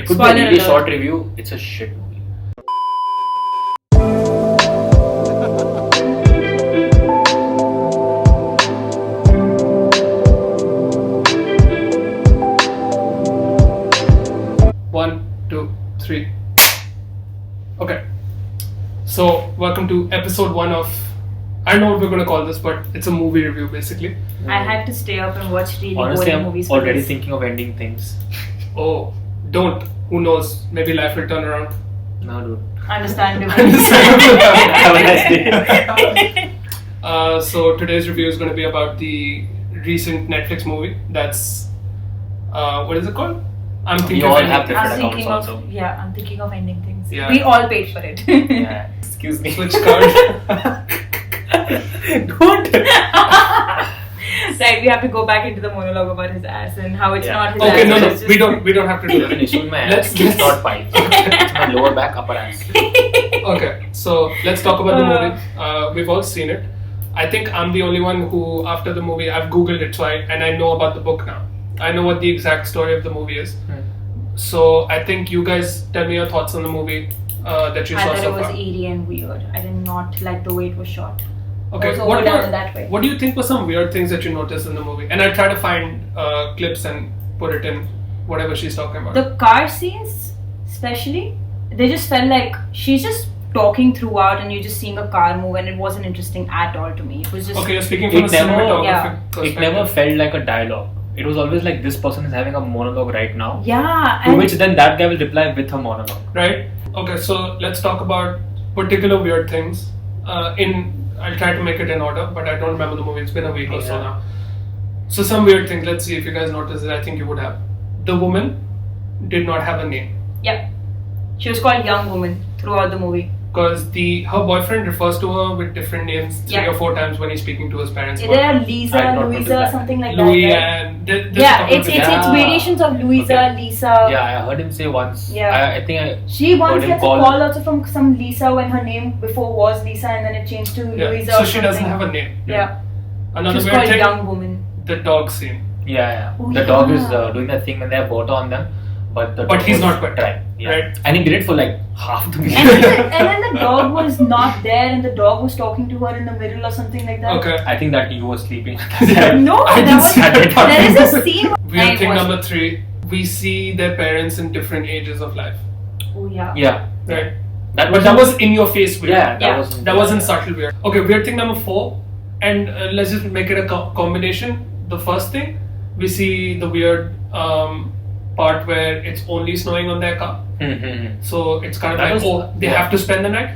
could be a really short review. It's a shit movie. One, two, three. Okay. So, welcome to episode 1 of, I don't know what we're going to call this, but it's a movie review basically. I had to stay up and watch really Honestly, boring I'm movies. already thinking of ending things. Oh, don't. Who knows? Maybe life will turn around. No, dude. Understandable. Have a nice day. So, today's review is going to be about the recent Netflix movie that's, what is it called? I'm thinking all of have ending different I'm accounts thinking also. of I'm thinking of ending things. Yeah. We all paid for it. Yeah. Excuse me. Switch card. Don't. Right, we have to go back into the monologue about his ass and how it's not his Okay, ass. no, it's just- we don't have to do I have an that. issue with my ass. Let's- It's not pipe. It's my lower back, upper ass. Okay, so let's talk about the movie. We've all seen it. I think I'm the only one who, after the movie, I've googled it, and I know about the book now. I know what the exact story of the movie is. So I think you guys tell me your thoughts on the movie that you I saw thought so it was far. eerie and weird. I did not like the way it was shot. Okay, It was what overdone in that way. do you think were some weird things that you noticed in the movie? And I'll try to find clips and put it in whatever she's talking about. The car scenes, especially, they just felt like she's just talking throughout and you're just seeing a car move, and it wasn't interesting at all to me. It was just Okay, you're speaking from a It never- cinematographic It perspective. never felt like a dialogue. It was always like this person is having a monologue right now. yeah, To and which then that guy will reply with a monologue. Right? Okay, so let's talk about particular weird things. I'll try to make it in order, but I don't remember the movie. It's been a week or so Yeah. now. So some weird things. Let's see if you guys noticed it. I think you would have. The woman did not have a name yeah, she was called Young Woman throughout the movie. because her boyfriend refers to her with different names 3 Yeah. or 4 times when he's speaking to his parents. There are I Lisa, did not notice Louisa, that. something like Louis that. Right? and there's a Yeah, couple of it's different- Yeah. variations of Louisa, Okay. Lisa. Yeah, I heard him say once. Yeah. I think I. She once Heard him gets a call- call also from some Lisa when her name before was Lisa and then it changed to Yeah. Louisa. So or she doesn't something. have a name. Yeah, Another she's weird called thing, Young Woman. the dog scene. Yeah. Oh, The dog is yeah. doing that thing when they have water on them, but the But dog he's was not quite trying. Yeah. right? And he did it for like half the movie. And then the dog was not there and the dog was talking to her in the middle or something like that. Okay. I think that you were sleeping. No, I there didn't was start it on there is you. a scene. Weird I thing watched- number 3. We see their parents in different ages of life. Oh yeah. Yeah. Right? That But that was in your face weird. Yeah. Yeah. That wasn't subtle weird. Okay, weird thing number 4. And let's just make it a combination. The first thing, we see the weird part where it's only snowing on their car. Mm-hmm. So it's kind of That like, was- they yeah. have to spend the night.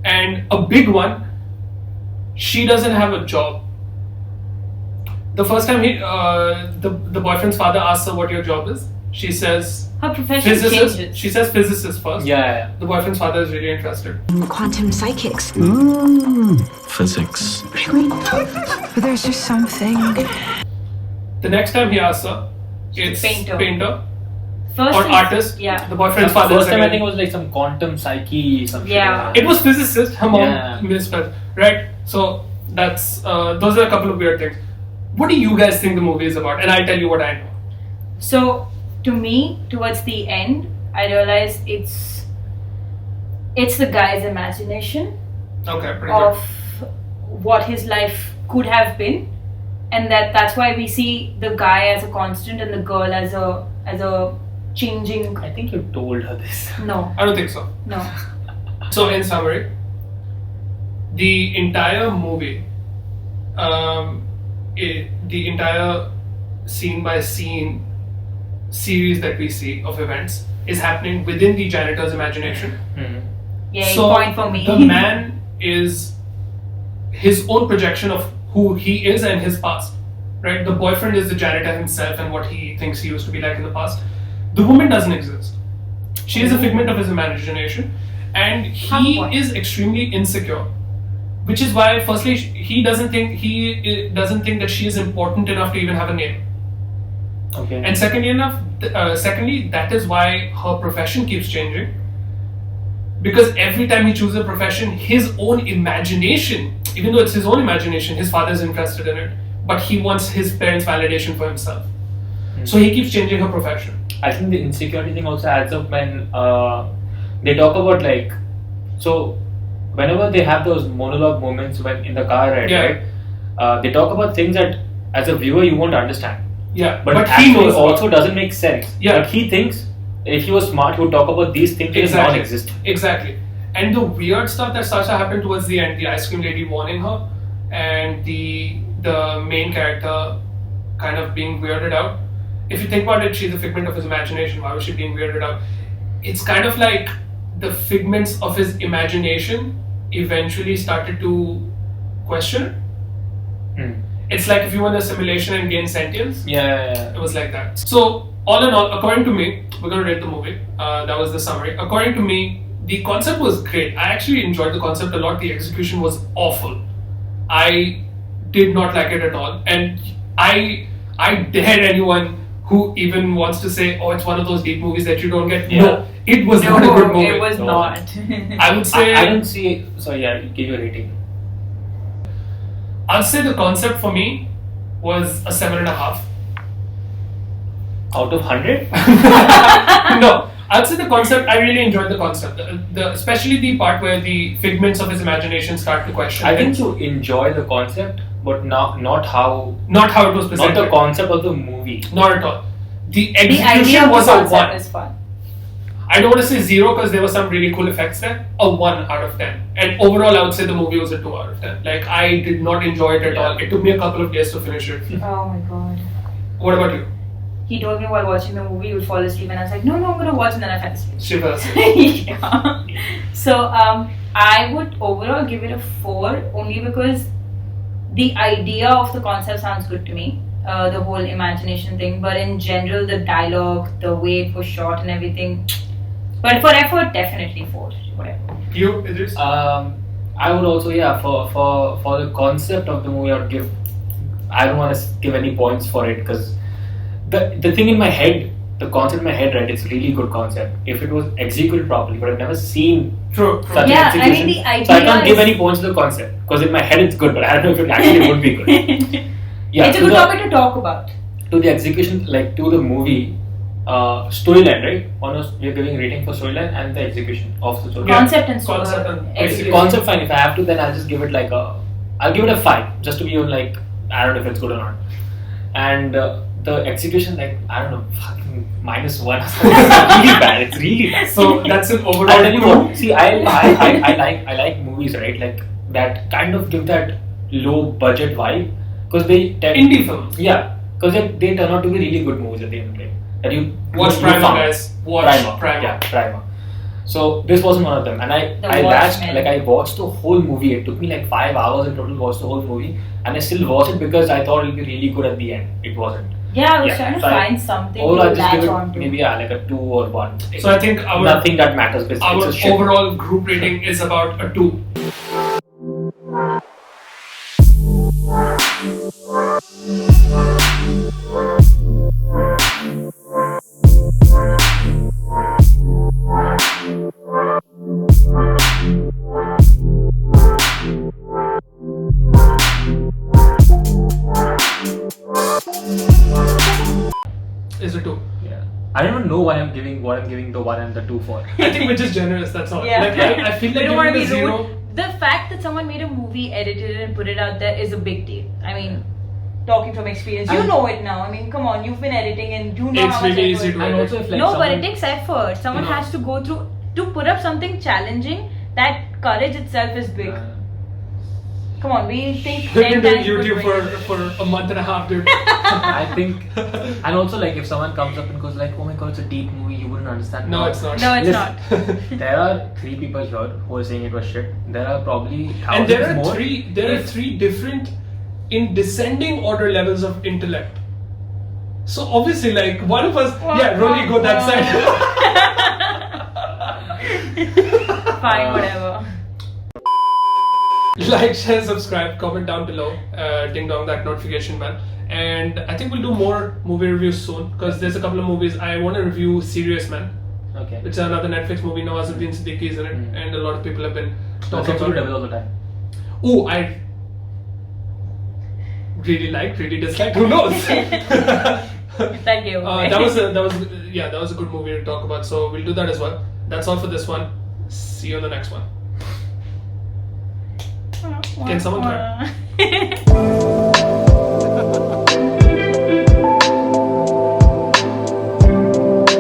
And a big one, she doesn't have a job. The first time the boyfriend's father asks her what your job is, she says Her profession physicist. changes. She says physicist first. Yeah. The boyfriend's father is really interested. Quantum psychics. Physics. Really? But there's just something. The next time he asks her, it's Painter. First or is- artist. Yeah. The boyfriend's The father. first is time I again- think it was like some quantum psyche, some shit Yeah. like that. It was physicist. Her mom Yeah. misspelled. Right? So that's those are a couple of weird things. What do you guys think the movie is about? And I'll tell you what I know. So to me, towards the end, I realized it's the guy's imagination Okay, pretty of good. what his life could have been, and that's why we see the guy as a constant and the girl as a changing. I think you told her this. No, I don't think so. no. So in summary, the entire movie, the entire scene by scene series that we see of events is happening within the janitor's imagination. Mm-hmm. Yeah, So point for me. the man is his own projection of who he is and his past. Right? The boyfriend is the janitor himself and what he thinks he used to be like in the past. The woman doesn't exist. She is a figment of his imagination, and he is extremely insecure. Which is why, firstly, he doesn't think that she is important enough to even have a name. Okay. And secondly, that is why her profession keeps changing. Because every time he chooses a profession, his own imagination, even though it's his own imagination, his father is interested in it, but he wants his parents' validation for himself. So he keeps changing her profession. I think the insecurity thing also adds up when they talk about like, so whenever they have those monologue moments when in the car ride, right? They talk about things that as a viewer you won't understand. Yeah, but he actually knows also doesn't make sense. Yeah. But he thinks if he was smart, he would talk about these things that don't exist. Exactly. And the weird stuff that starts to happen towards the end, the ice cream lady warning her, and the main character kind of being weirded out. If you think about it, she's a figment of his imagination. Why was she being weirded out? It's kind of like the figments of his imagination eventually started to question. It's like if you were in a simulation and gain sentience. Yeah. It was like that. So, all in all, according to me, we're going to rate the movie. That was the summary. According to me, the concept was great. I actually enjoyed the concept a lot. The execution was awful. I did not like it at all. And I dare anyone who even wants to say, oh, it's one of those deep movies that you don't get. Yeah. No, it was not a good movie. It was not. I would say... I don't see... Sorry, yeah, give you a rating. I'll say the concept for me was a 7.5. Out of 100? No, I'll say the concept, I really enjoyed the concept. Especially the part where the figments of his imagination start to question. I think you enjoy the concept, but not how it was presented. Not the concept of the movie. Not at all. The The idea execution of was the a concept 1. is fun. I don't want to say 0 because there were some really cool effects there. A 1 out of 10. And overall, I would say the movie was a 2 out of 10. Like, I did not enjoy it at all. It took me a couple of days to finish it. Oh my god. What about you? He told me while watching the movie he would fall asleep, and I was like, no, I'm going to watch, and then I fell asleep. She fell asleep. Yeah. So, I would overall give it a 4 only because the idea of the concept sounds good to me. The whole imagination thing, but in general, the dialogue, the way it was shot, and everything. But for effort, definitely 4. Whatever. You, Idris? I would also, for the concept of the movie, I would give. I don't want to give any points for it because the thing in my head, the concept in my head, right? It's a really good concept if it was executed properly, but I've never seen such an Yeah, execution. I mean the idea so I can't give any points to the concept because in my head it's good, but I don't know if it actually would be good. Yeah, it's a good topic to talk about. To the execution, like to the movie storyline, right? We're giving rating for storyline and the execution of the story. Concept and Concept and execution. Concept fine. If I have to, then I'll just give it like I'll give it a 5 just to be on like I don't know if it's good or not. And the execution, like I don't know, fucking -1. It's really bad. It's really bad. So that's an overall. I'll tell you what. See, I like movies, right? Like that kind of give that low budget vibe because they indie films. Yeah, because they turn out to be really good movies at the end of the day. That you watch Primer, guys. Watch Primer. Yeah, Primer. So this wasn't one of them, and I watched the whole movie. It took me like 5 hours in total to watch the whole movie, and I still watched it because I thought it'll be really good at the end. It wasn't. Yeah, I was trying to find something to I just give latch it on to. maybe like a 2 or 1. So I think nothing that matters. Our overall group rating is about a 2. Is a 2. Yeah. I don't even know why I'm giving what I'm giving the 1 and the 2 for. I think we're just generous, that's all. Yeah. Like, I feel like we don't want to giving be a 0. rude. The fact that someone made a movie, edited it, and put it out there is a big deal. I mean, talking from experience, you know it now. I mean, come on, you've been editing and you know It's how much really effort easy to And edit. also if like no, but someone- it takes effort. Someone No. has to go through to put up something challenging. That courage itself is big. Come on, we think We've 10 been doing times YouTube good for a month and a half, dude. I think, and also like if someone comes up and goes like, oh my god, it's a deep movie, you wouldn't understand. No, it's not. No, it's Listen, not. There are 3 people here who are saying it was shit. There are probably thousands And there are more. three different in descending order levels of intellect. So obviously, like one of us, Roli, go that side. Fine, whatever. Like, share, subscribe, comment down below, ding dong that notification bell. And I think we'll do more movie reviews soon because there's a couple of movies. I want to review Serious Man. Okay. It's another Netflix movie. Nawazuddin Siddiqui is in it, and a lot of people have been That's talking also about devil it. all the time. Oh, I really liked, really disliked. Who knows? That gave away. that was yeah, that was a good movie to talk about. So we'll do that as well. That's all for this one. See you on the next one. Can someone clap?